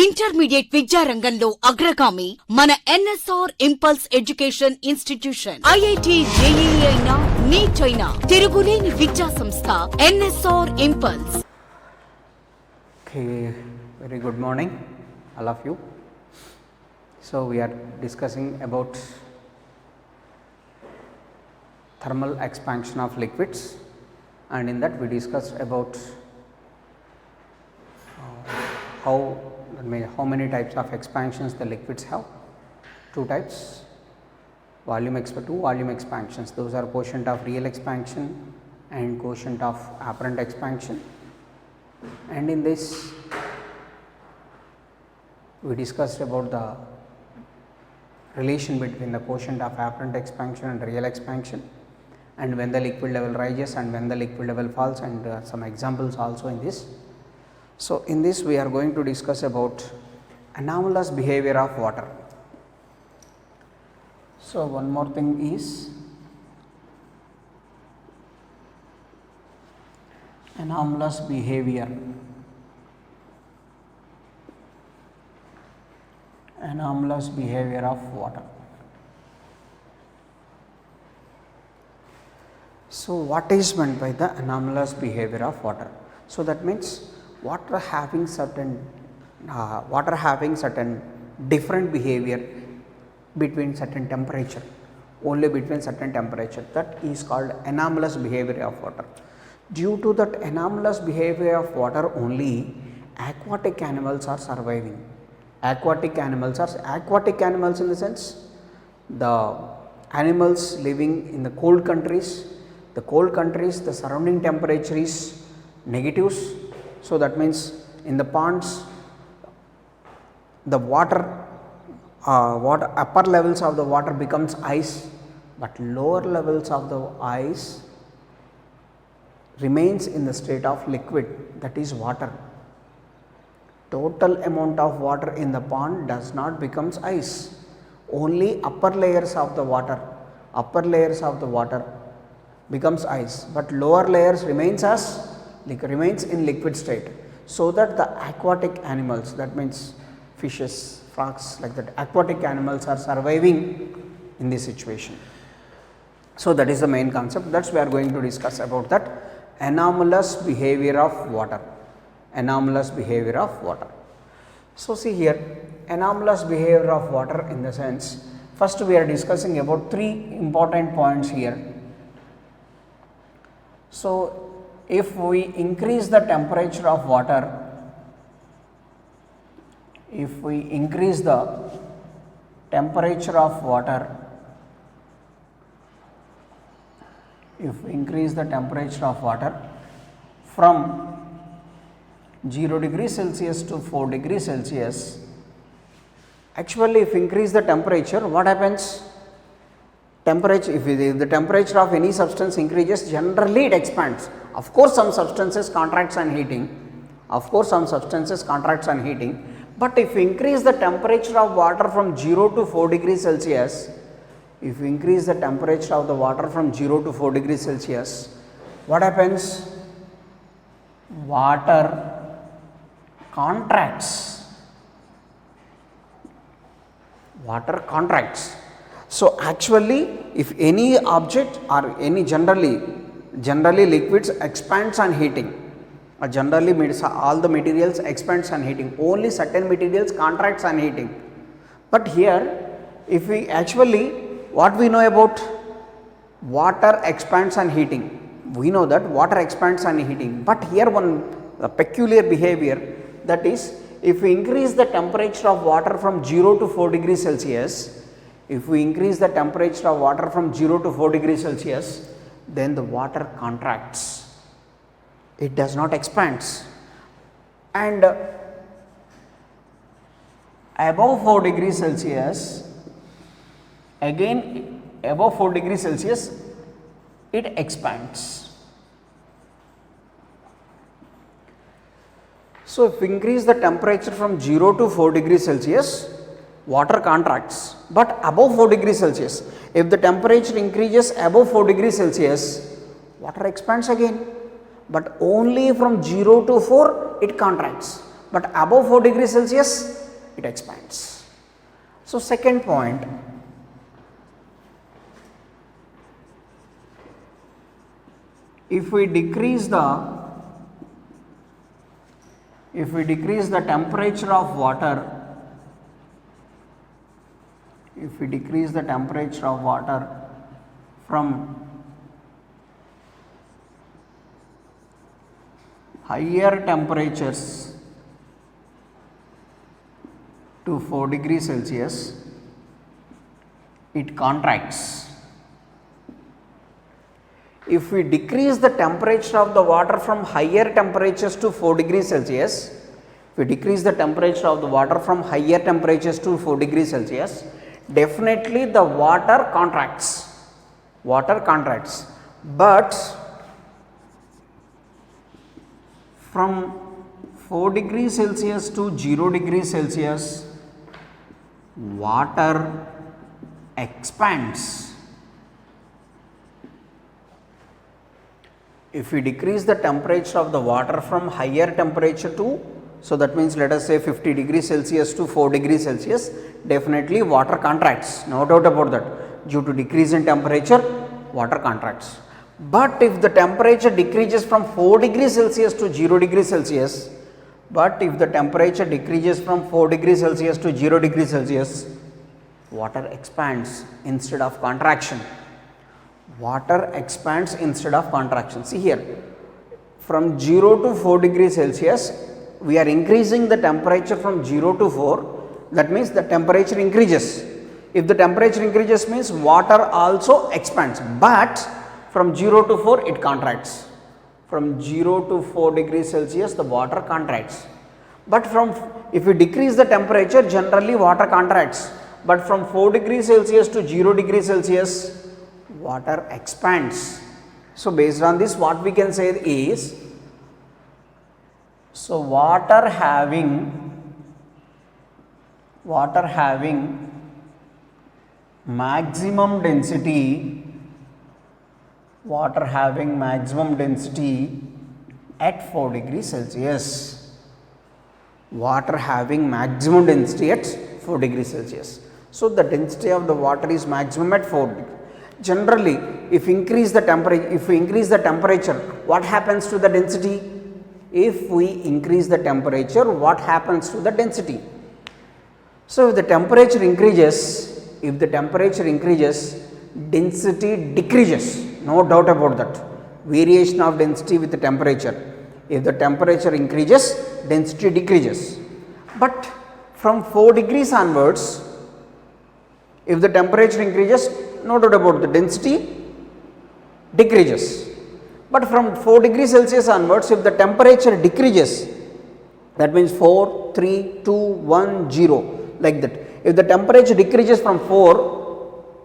Intermediate విద్యారంగంలో అగ్రగామి మన NSR impulse education institution. IIT JEE అయినా నీట్ అయినా తిరుగులేని విద్యా సంస్థ NSR impulse. Okay, very good morning all of you. So we are discussing about thermal expansion of liquids, and in that we discussed about how many types of expansions the liquids have. Two types, two volume expansions. Those are quotient of real expansion and quotient of apparent expansion. And in this we discussed about the relation between the quotient of apparent expansion and real expansion, and when the liquid level rises and when the liquid level falls, and some examples also in this. So in this we are going to discuss about anomalous behavior of water. So one more thing is anomalous behavior. Anomalous behavior of water. So what is meant by the anomalous behavior of water? So that means water having certain different behavior between certain temperature, only between certain temperature, that is called anomalous behavior of water. Due to that anomalous behavior of water only aquatic animals are surviving. Aquatic animals in the sense the animals living in the cold countries, the surrounding temperature is negatives. So that means in the ponds the water upper levels of the water becomes ice, but lower levels of the ice remains in the state of liquid, that is water. Total amount of water in the pond does not becomes ice, only upper layers of the water becomes ice, but lower layers remains in liquid state. So that the aquatic animals, that means fishes, frogs, like that, aquatic animals are surviving in this situation. So that is the main concept, that's we are going to discuss about that anomalous behavior of water. Anomalous behavior of water. So see here, anomalous behavior of water in the sense, first we are discussing about three important points here. So if we increase the temperature of water, if we increase the temperature of water from 0 degree Celsius to 4 degree Celsius, actually if increase the temperature, what happens? Temperature, if the temperature of any substance increases, generally it expands. Of course some substances contracts on heating, but if you increase the temperature of water from 0 to 4 degrees Celsius, what happens? Water contracts. So actually if any object or any generally liquids expands on heating, or generally all the materials expands on heating, only certain materials contracts on heating. But here if we actually, what we know about water expands on heating, we know that water expands on heating, but here one peculiar behavior, that is if we increase the temperature of water from 0 to 4 degrees Celsius, then the water contracts, it does not expands, and above 4 degrees Celsius, again above 4 degrees Celsius it expands. So if we increase the temperature from 0 to 4 degrees Celsius, water contracts, but above 4 degrees Celsius, if the temperature increases above 4 degrees Celsius, water expands again, but only from 0 to 4 it contracts, but above 4 degrees Celsius it expands. So, second point, if we decrease the temperature of water, from higher temperatures to 4 degrees Celsius, it contracts. If we decrease the temperature of the water from higher temperatures to 4 degrees Celsius, definitely the water contracts. But from 4 degrees Celsius to 0 degrees Celsius, water expands. If we decrease the temperature of the water from higher temperature to, so that means let us say 50 degrees Celsius to 4 degrees Celsius, definitely water contracts, no doubt about that. Due to decrease in temperature, water contracts. But if the temperature decreases from 4 degrees Celsius to 0 degrees Celsius, water expands instead of contraction. See here, from 0 to 4 degrees Celsius, we are increasing the temperature from 0 to 4, that means the temperature increases. If the temperature increases means water also expands, but from 0 to 4 it contracts. From 0 to 4 degrees Celsius the water contracts. But if we decrease the temperature, generally water contracts, but from 4 degrees Celsius to 0 degrees Celsius, water expands. So, based on this, what we can say is, so water having maximum density at 4 degrees Celsius. So, the density of the water is maximum at 4 degrees. Generally, if we increase the temperature, what happens to the density? If we increase the temperature, what happens to the density? So, if the temperature increases, density decreases, no doubt about that. Variation of density with the temperature. If the temperature increases, density decreases. But from 4 degrees onwards, if the temperature increases, no doubt about the density decreases. But from 4 degrees Celsius onwards, if the temperature decreases, that means 4, 3, 2, 1, 0, like that. If the temperature decreases from 4,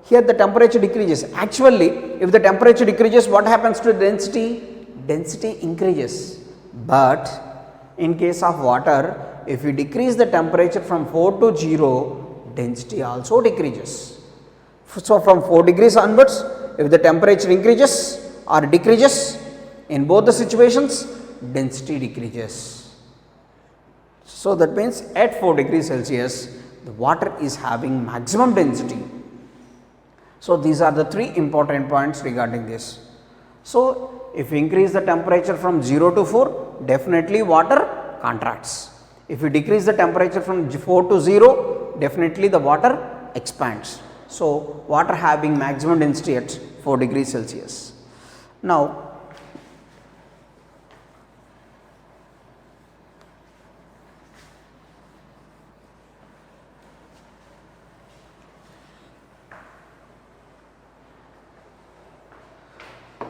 here the temperature decreases. Actually, if the temperature decreases, what happens to the density? Density increases. But in case of water, if we decrease the temperature from 4 to 0, density also decreases. So, from 4 degrees onwards, if the temperature increases or decreases, in both the situations, density decreases. So, that means at 4 degrees Celsius, the water is having maximum density. So, these are the 3 important points regarding this. So, if we increase the temperature from 0 to 4, definitely water contracts. If we decrease the temperature from 4 to 0, definitely the water expands. So, water having maximum density at 4 degrees Celsius. Now,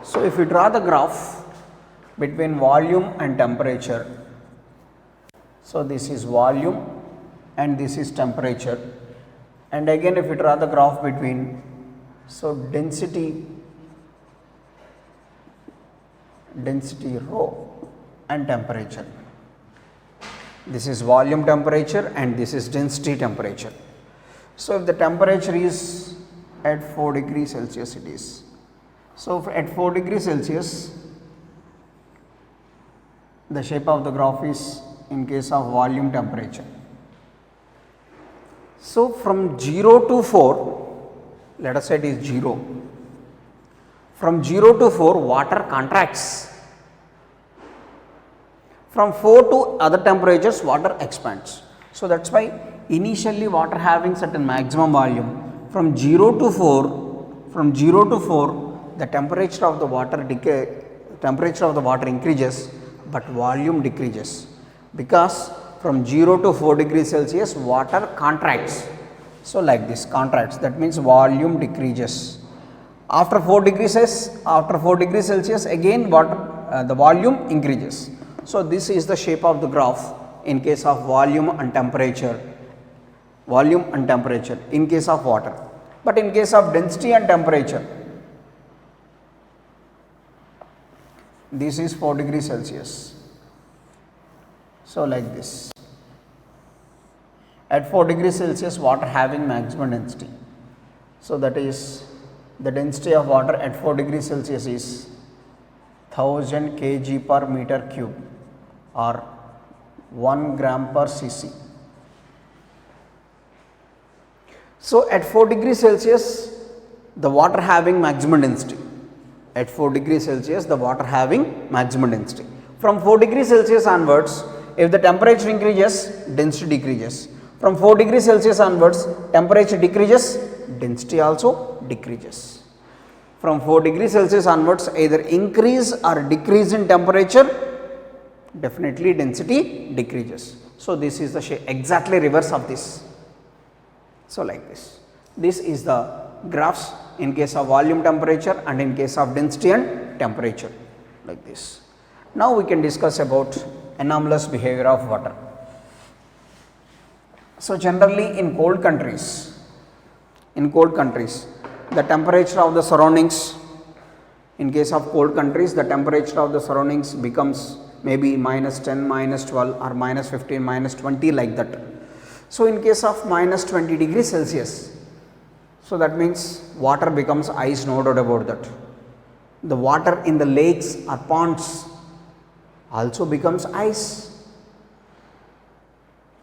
so if we draw the graph between volume and temperature, so this is volume and this is temperature, and again if we draw the graph between, so density rho and temperature, this is volume temperature and this is density temperature. So, if the temperature is at 4 degrees Celsius, it is. So, at 4 degrees Celsius, the shape of the graph is in case of volume temperature. So from 0 to 4, let us say it is 0. From 0 to 4, water contracts. From 4 to other temperatures, water expands. So that's why initially water having certain maximum volume. From 0 to 4, the temperature of the water increases, but volume decreases, because from 0 to 4 degrees Celsius water contracts. So like this, contracts, that means volume decreases. After 4 degrees Celsius again the volume increases. So this is the shape of the graph in case of volume and temperature in case of water. But in case of density and temperature, this is 4 degrees Celsius. So like this, at 4 degrees Celsius water having maximum density. So that is, the density of water at 4 degrees Celsius is 1000 kg per meter cube, or 1 gram per cc. So at 4 degrees Celsius the water having maximum density. At 4 degrees Celsius the water having maximum density. From 4 degrees Celsius onwards, if the temperature increases, density decreases. From 4 degrees Celsius onwards, temperature decreases, density also decreases. From 4 degrees Celsius onwards, either increase or decrease in temperature, definitely density decreases. So this is the exactly reverse of this. So like this, this is the graphs in case of volume temperature and in case of density and temperature, like this. Now we can discuss about anomalous behavior of water. So generally in cold countries, the temperature of the surroundings, in case of cold countries, the temperature of the surroundings becomes maybe -10, -12 or -15, -20, like that. So in case of -20 degrees Celsius, so that means water becomes ice, no doubt about that. The water in the lakes or ponds also becomes ice.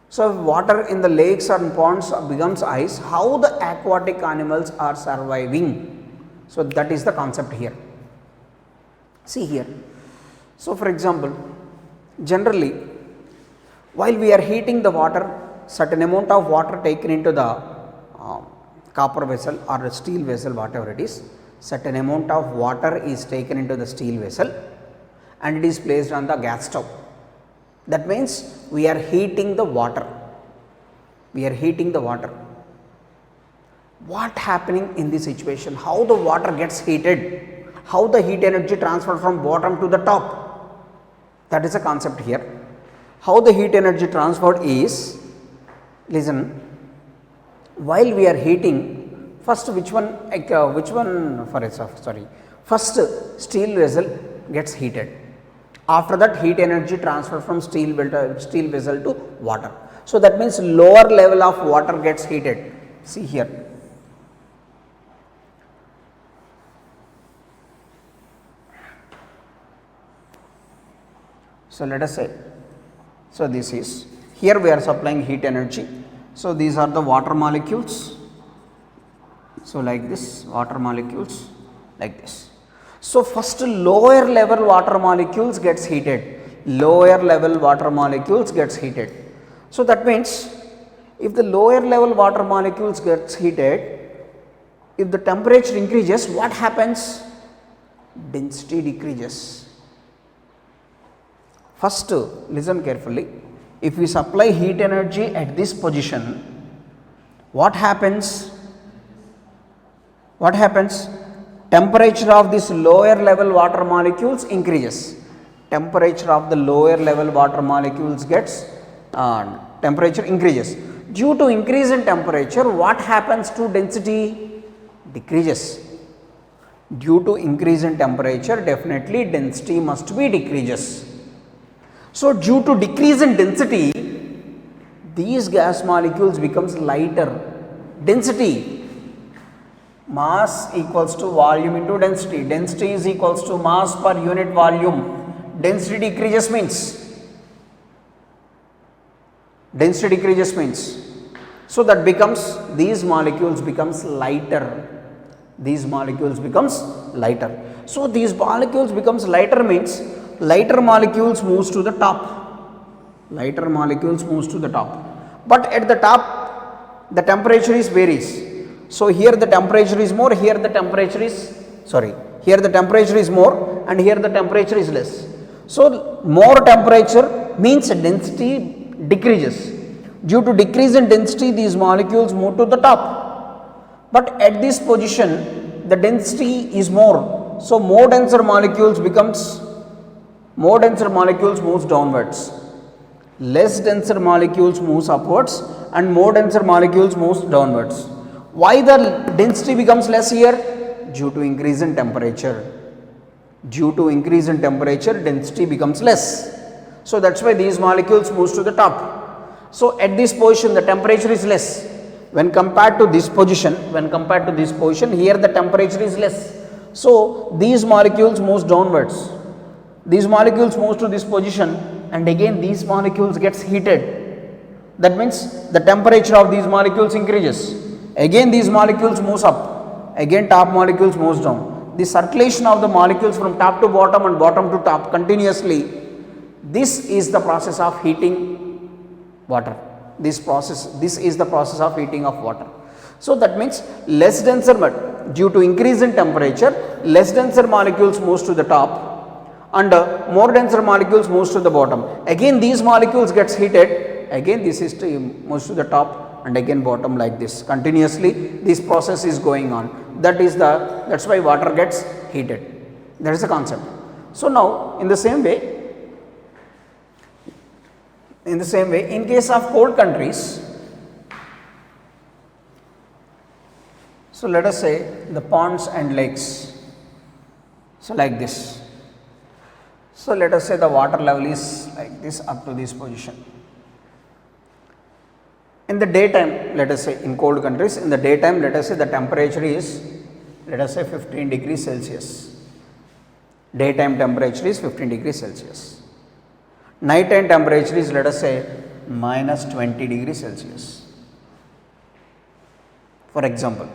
So if water in the lakes and ponds becomes ice, how the aquatic animals are surviving? So that is the concept here. See here. So for example, generally while we are heating the water, certain amount of water taken into the copper vessel or a steel vessel, whatever it is, certain amount of water is taken into the steel vessel and it is placed on the gas stove. That means we are heating the water. What happening in this situation? How the water gets heated? How the heat energy transferred from bottom to the top? That is a concept here. How the heat energy transferred is, listen, while we are heating, first first steel vessel gets heated. After that, heat energy transfer from steel vessel to water. So that means lower level of water gets heated. See here. So let us say, so this is, here we are supplying heat energy. So these are the water molecules. So like this, water molecules, like this. So first lower level water molecules gets heated. So that means if the lower level water molecules gets heated, if the temperature increases, what happens? Density decreases. First, listen carefully. If we supply heat energy at this position, what happens? Temperature of this lower level water molecules increases. Temperature of the lower level water molecules gets temperature increases. Due to increase in temperature, what happens to density? Decreases. Due to increase in temperature, definitely density must be decreases. So due to decrease in density, these gas molecules becomes lighter. Density, mass equals to volume into density. Density is equals to mass per unit volume. Density decreases means Density decreases means, so that becomes, these molecules becomes lighter. These molecules becomes lighter. So these molecules becomes lighter means lighter molecules moves to the top. Lighter molecules moves to the top. But at the top the temperature is varies. So here the temperature is more, here the temperature is, here the temperature is more and here the temperature is less. So more temperature means density decreases. Due to decrease in density, these molecules move to the top. But at this position the density is more, so more denser molecules moves downwards, less denser molecules moves upwards and more denser molecules moves downwards. Why the density becomes less here? Due to increase in temperature. Due to increase in temperature, density becomes less. So that's why these molecules moves to the top. So at this position the temperature is less. When compared to this position, here the temperature is less. So these molecules moves downwards. These molecules moves to this position and again these molecules gets heated. That means the temperature of these molecules increases. Again these molecules moves up. Again top molecules moves down. The circulation of the molecules from top to bottom and bottom to top continuously. This is the process of heating water. This is the process of heating of water. So that means less denser, due to increase in temperature, less denser molecules moves to the top and more denser molecules moves to the bottom. Again these molecules gets heated, again this is moves to the top and again bottom, like this continuously this process is going on. That's why water gets heated. That is the concept. So now in the same way, in case of cold countries, so let us say the ponds and lakes, so like this. So let us say the water level is like this up to this position. In the daytime, let us say in cold countries, in the daytime let us say the temperature is, let us say 15 degrees Celsius. Daytime temperature is 15 degrees Celsius. Night time temperature is, let us say, minus 20 degrees Celsius, for example.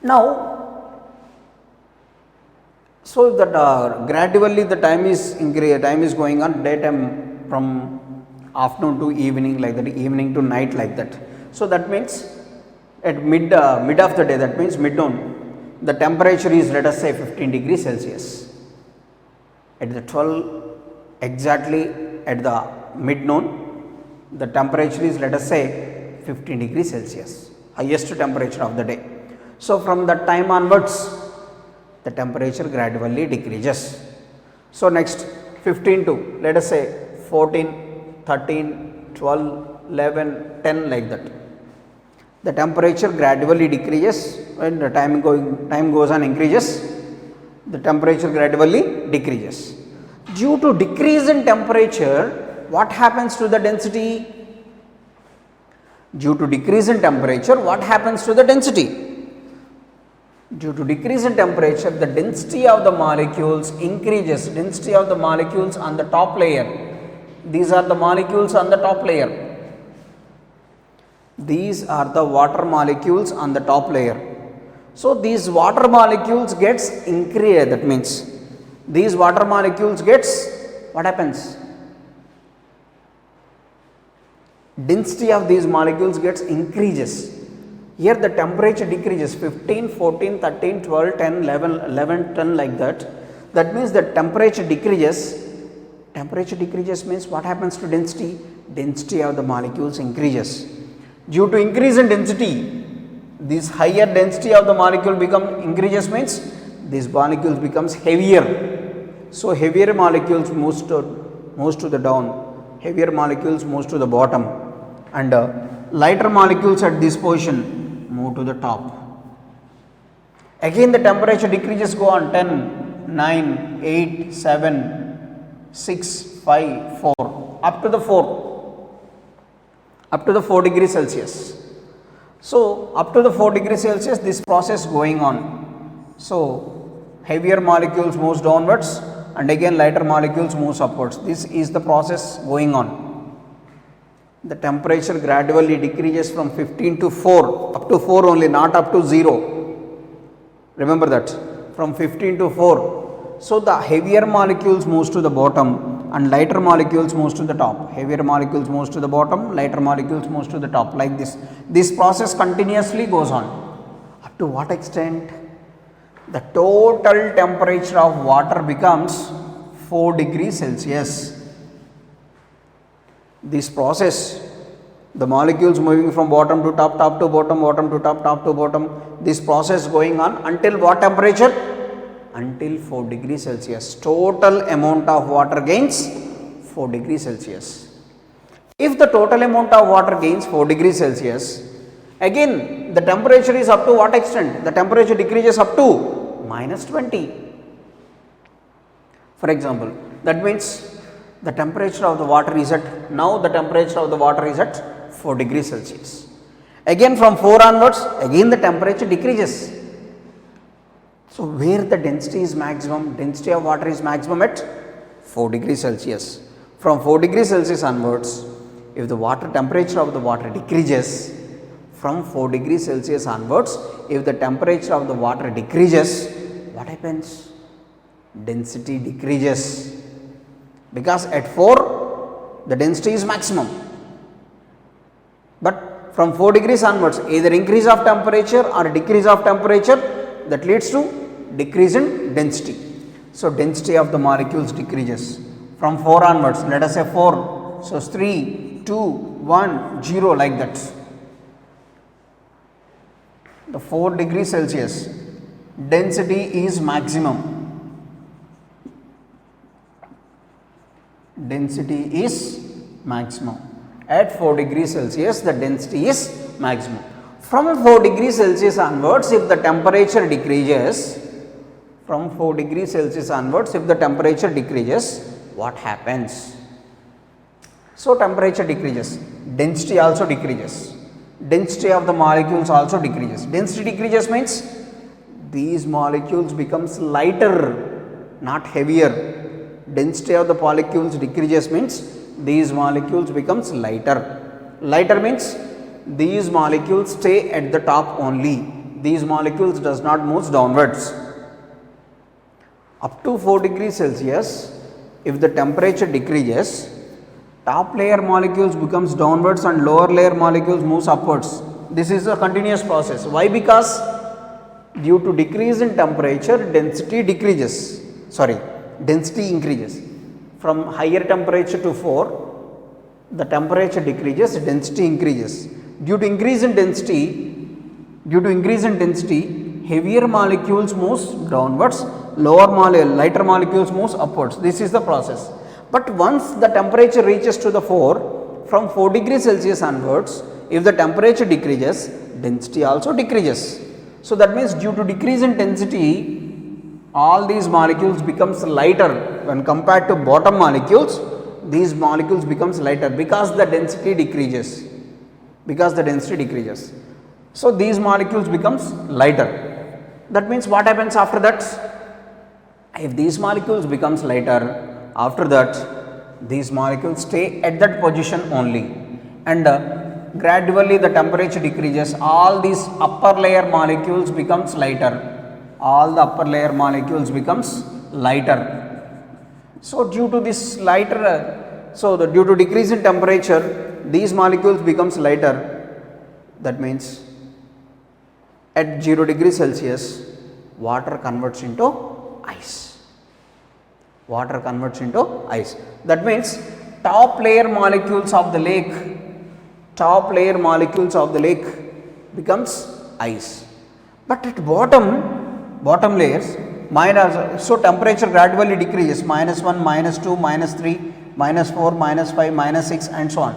Now, so that gradually the time is going on, daytime from afternoon to evening, like that, evening to night, like that. So that means at mid of the day, that means mid-noon, the temperature is, let us say, 15 degrees Celsius. At the 12 exactly at the mid-noon, the temperature is, let us say, 15 degrees Celsius, highest temperature of the day. So from that time onwards, the temperature gradually decreases. So next 15 to, let us say, 14, 13, 12, 11, 10, like that. The temperature gradually decreases when the time goes on increases, the temperature gradually decreases. Due to decrease in temperature, what happens to the density? Due to decrease in temperature, what happens to the density? Due to decrease in temperature, the density of the molecules increases. Density of the molecules on the top layer. These are the molecules on the top layer. These are the water molecules on the top layer. So these water molecules gets increased. That means these water molecules gets, what happens? Density of these molecules gets increases. Here the temperature decreases 15, 14, 13, 12, 10, 11, 10, like that. That means the temperature decreases. Temperature decreases means what happens to density? Density of the molecules increases. Due to increase in density, this higher density of the molecule increases means these molecules becomes heavier. So heavier molecules moves to the down, heavier molecules moves to the bottom, and lighter molecules at this position move to the top. Again the temperature decreases go on 10, 9, 8, 7, 6, 5, 4, up to the 4 degrees Celsius. So up to the 4 degrees Celsius this process going on. So heavier molecules moves downwards and again lighter molecules moves upwards. This is the process going on. the temperature gradually decreases from 15 to 4, up to 4 only, not up to 0. Remember that, from 15 to 4. So the heavier molecules moves to the bottom and lighter molecules moves to the top. Heavier molecules moves to the bottom, lighter molecules moves to the top, like this. This process continuously goes on. Up to what extent? The total temperature of water becomes 4 degrees Celsius. This process, the molecules moving from bottom to top, top to bottom, bottom to top, top to bottom, this process going on until what temperature? Until 4 degrees Celsius. Total amount of water gains 4 degrees Celsius. If the total amount of water gains 4 degrees Celsius, again the temperature is up to what extent? The temperature decreases up to -20. For example, that means the temperature of the water is at, now the temperature of the water is at 4 degrees Celsius. Again from 4 onwards, again the temperature decreases. So where the density is maximum, density of water is maximum at 4 degrees Celsius. From 4 degrees Celsius onwards, if the water temperature of the water decreases, from 4 degrees Celsius onwards, if the temperature of the water decreases, what happens? Density decreases. Because at 4, the density is maximum. But from 4 degrees onwards, either increase of temperature or decrease of temperature, that leads to decrease in density. So density of the molecules decreases. From 4 onwards, let us say 4, so 3, 2, 1, 0, like that. The 4 degrees Celsius, density is maximum. Density is maximum. At 4 degrees Celsius, the density is maximum. From 4 degrees Celsius onwards, if the temperature decreases, from 4 degrees Celsius onwards, if the temperature decreases, what happens? So temperature decreases, density also decreases. Density of the molecules also decreases. Density decreases means these molecules becomes lighter, not heavier. Density of the molecules decreases means these molecules becomes lighter. Lighter means these molecules stay at the top only. These molecules does not move downwards. Up to 4 degrees Celsius, if the temperature decreases, top layer molecules becomes downwards and lower layer molecules moves upwards. This is a continuous process. Why? Because due to decrease in temperature, density decreases. Density increases. From higher temperature to 4, the temperature decreases, density increases. Due to increase in density, heavier molecules moves downwards, lighter molecules moves upwards. This is the process. But once the temperature reaches to the 4, from 4 degrees Celsius onwards, if the temperature decreases, density also decreases. So that means due to decrease in density, all these molecules becomes lighter when compared to bottom molecules. These molecules becomes lighter because the density decreases. So these molecules becomes lighter. That means what happens after that? If these molecules becomes lighter, after that these molecules stay at that position only, and gradually the temperature decreases. All these upper layer molecules becomes lighter. So due to this lighter, due to decrease in temperature, these molecules becomes lighter. That means at 0 degrees Celsius, water converts into ice. That means top layer molecules of the lake becomes ice. But at bottom layers, so temperature gradually decreases, -1, -2, -3, -4, -5, -6 and so on,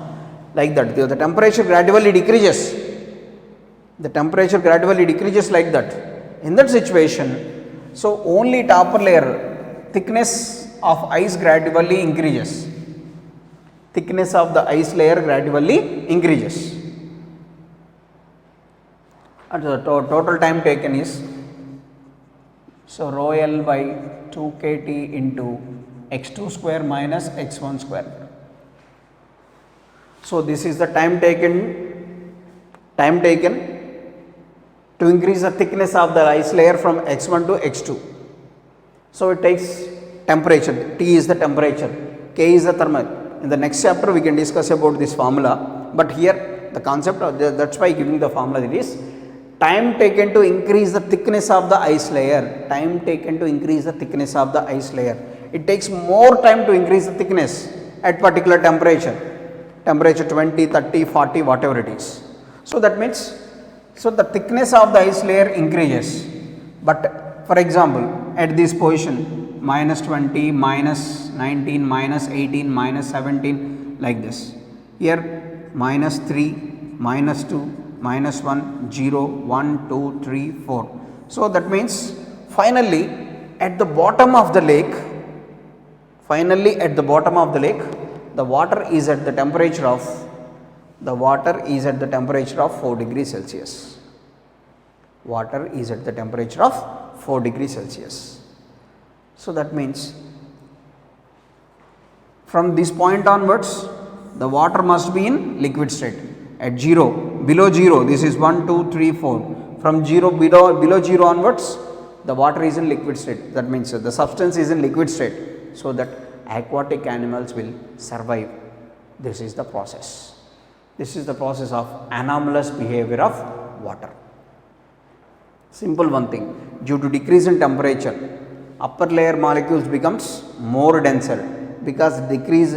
like that. The temperature gradually decreases. Like that. In that situation, so only top layer thickness of ice gradually increases. Thickness of the ice layer gradually increases. And the total time taken is, so rho L by 2 kT into x2 square minus x1 square. So this is the time taken to increase the thickness of the ice layer from x1 to x2. So it takes temperature, T is the temperature, K is the thermal. In the next chapter we can discuss about this formula, but here the concept of that's why giving the formula, it is time taken to increase the thickness of the ice layer, time taken to increase the thickness of the ice layer. It takes more time to increase the thickness at particular temperature 20, 30, 40, whatever it is. So that means, so the thickness of the ice layer increases, but for example at this position -20, -19, -18, -17, like this. Here -3, -2, -1, 0, 1, 2, 3, 4. So that means finally at the bottom of the lake, the water is at the temperature of 4 degrees Celsius. Water is at the temperature of 4 degrees Celsius. So that means from this point onwards the water must be in liquid state. At below 0, this is 1, 2, 3, 4. From below 0 onwards the water is in liquid state. That means the substance is in liquid state, so that aquatic animals will survive. This is the process. This is the process of anomalous behavior of water. Simple one thing, due to decrease in temperature, upper layer molecules becomes more denser, because decrease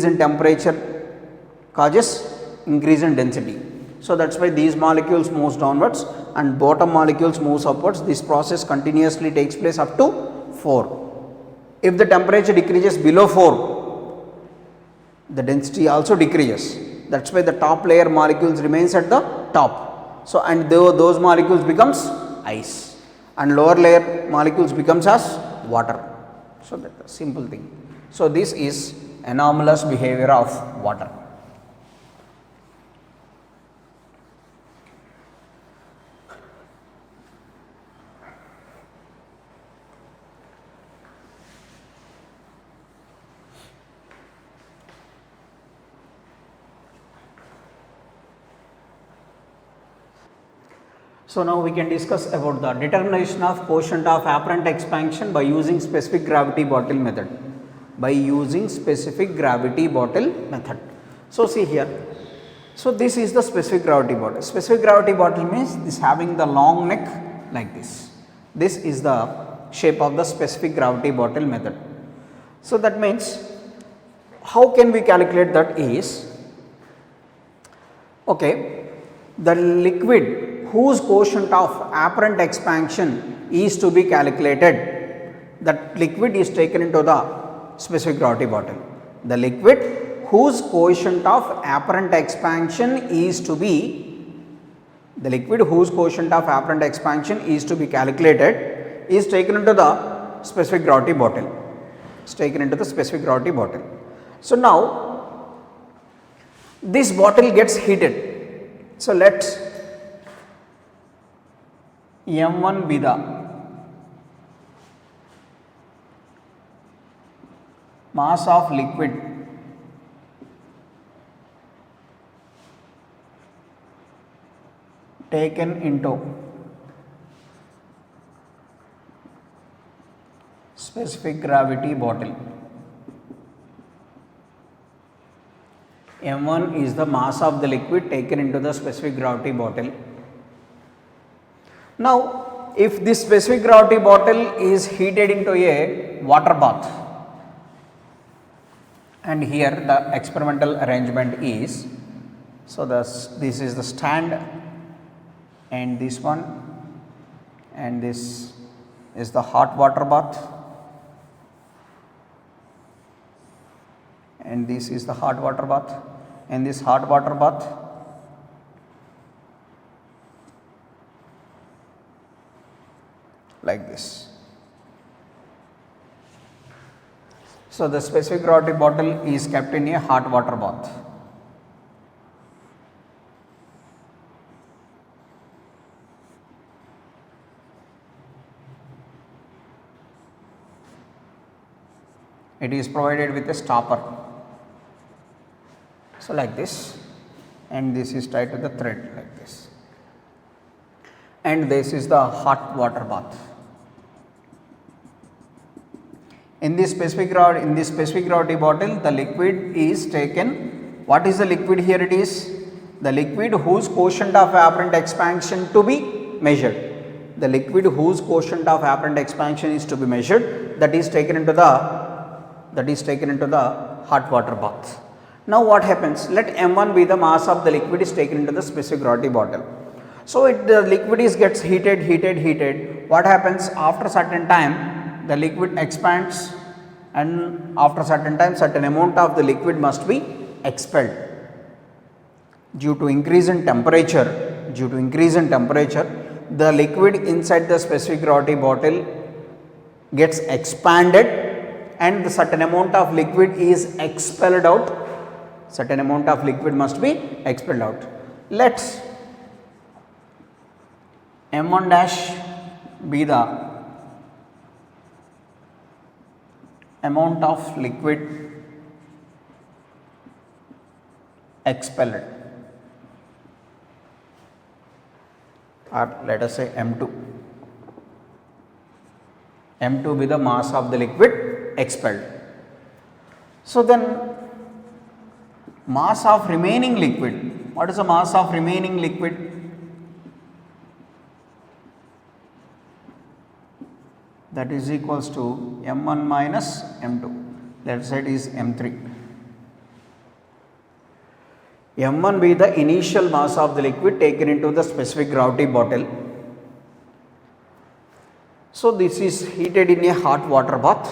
in temperature causes increase in density. So that's why these molecules moves downwards and bottom molecules moves upwards. This process continuously takes place up to 4. If the temperature decreases below 4, the density also decreases. That's why the top layer molecules remains at the top. So and those molecules becomes ice, and lower layer molecules becomes as water. So that's a simple thing. So this is anomalous behavior of water. So now we can discuss about the determination of quotient of apparent expansion by using specific gravity bottle method. So see here. So this is the specific gravity bottle. Specific gravity bottle means this having the long neck like this. This is the shape of the specific gravity bottle method. So that means how can we calculate that is, okay, the liquid whose quotient of apparent expansion is to be calculated, that liquid is taken into the specific gravity bottle. The liquid whose quotient of apparent expansion is to be calculated is taken into the specific gravity bottle. So now this bottle gets heated. So let M1 be the mass of liquid taken into specific gravity bottle. M1 is the mass of the liquid taken into the specific gravity bottle. Now if this specific gravity bottle is heated into a water bath, and here the experimental arrangement is, so this is the stand, and this one, and this is the hot water bath, and this is the hot water bath, and this hot water bath like this. So the specific gravity bottle is kept in a hot water bath. It is provided with a stopper. So, like this, and this is tied to the thread like this, and this is the hot water bath. In this specific gravity bottle, the liquid is taken. What is the liquid here? It is the liquid whose quotient of apparent expansion to be measured. The liquid whose quotient of apparent expansion is to be measured, that is taken into the hot water bath. Now what happens? Let m1 be the mass of the liquid is taken into the specific gravity bottle. So the liquid gets heated. What happens? After certain time, the liquid expands, and after certain time, certain amount of the liquid must be expelled. Due to increase in temperature, the liquid inside the specific gravity bottle gets expanded, and the certain amount of liquid is expelled out. Certain amount of liquid must be expelled out. Let m1 dash be the amount of liquid expelled, or let us say m2. m2 be the mass of the liquid expelled. So then mass of remaining liquid, what is the mass of remaining liquid? That is equals to m1 minus m2, let us say it is m3. m1 be the initial mass of the liquid taken into the specific gravity bottle. So this is heated in a hot water bath.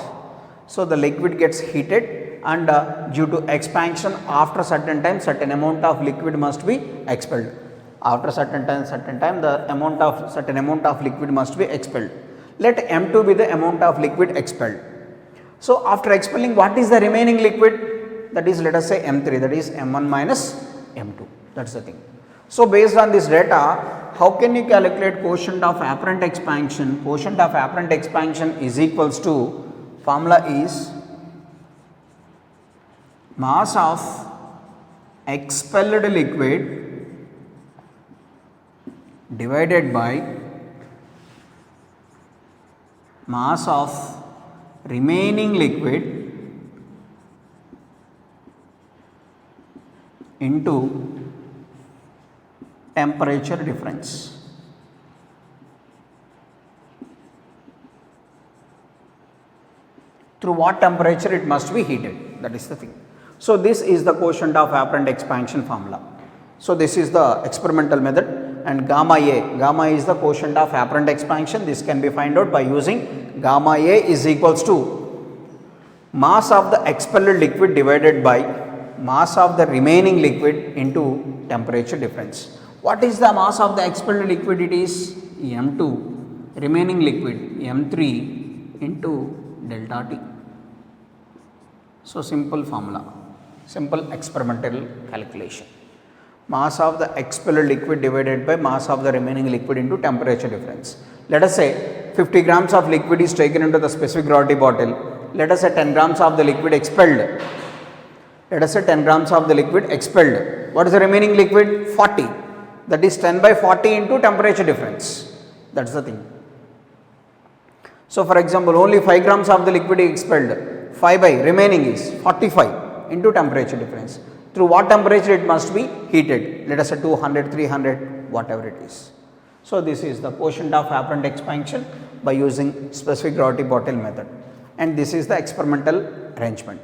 So the liquid gets heated, and due to expansion, after certain time, certain amount of liquid must be expelled. After certain time, the certain amount of liquid must be expelled. Let m2 be the amount of liquid expelled. So after expelling, what is the remaining liquid? That is, let us say m3, that is m1 minus m2, that is the thing. So based on this data, how can you calculate quotient of apparent expansion? Quotient of apparent expansion is equals to, formula is mass of expelled liquid divided by mass of remaining liquid into temperature difference. Through what temperature it must be heated, that is the thing. So this is the quotient of apparent expansion formula. So this is the experimental method, and gamma is the quotient of apparent expansion. This can be found out by using gamma A is equals to mass of the expelled liquid divided by mass of the remaining liquid into temperature difference. What is the mass of the expelled liquid? It is m2, remaining liquid m3 into delta T. So simple formula, simple experimental calculation. Mass of the expelled liquid divided by mass of the remaining liquid into temperature difference. Let us say 50 grams of liquid is taken into the specific gravity bottle. Let us say 10 grams of the liquid expelled. Let us say 10 grams of the liquid expelled. What is the remaining liquid? 40. That is 10 by 40 into temperature difference. That is the thing. So for example, only 5 grams of the liquid is expelled. 5 by remaining is 45 into temperature difference. Through what temperature it must be heated? Let us say 200, 300, whatever it is. So this is the quotient of apparent expansion by using specific gravity bottle method, and this is the experimental arrangement.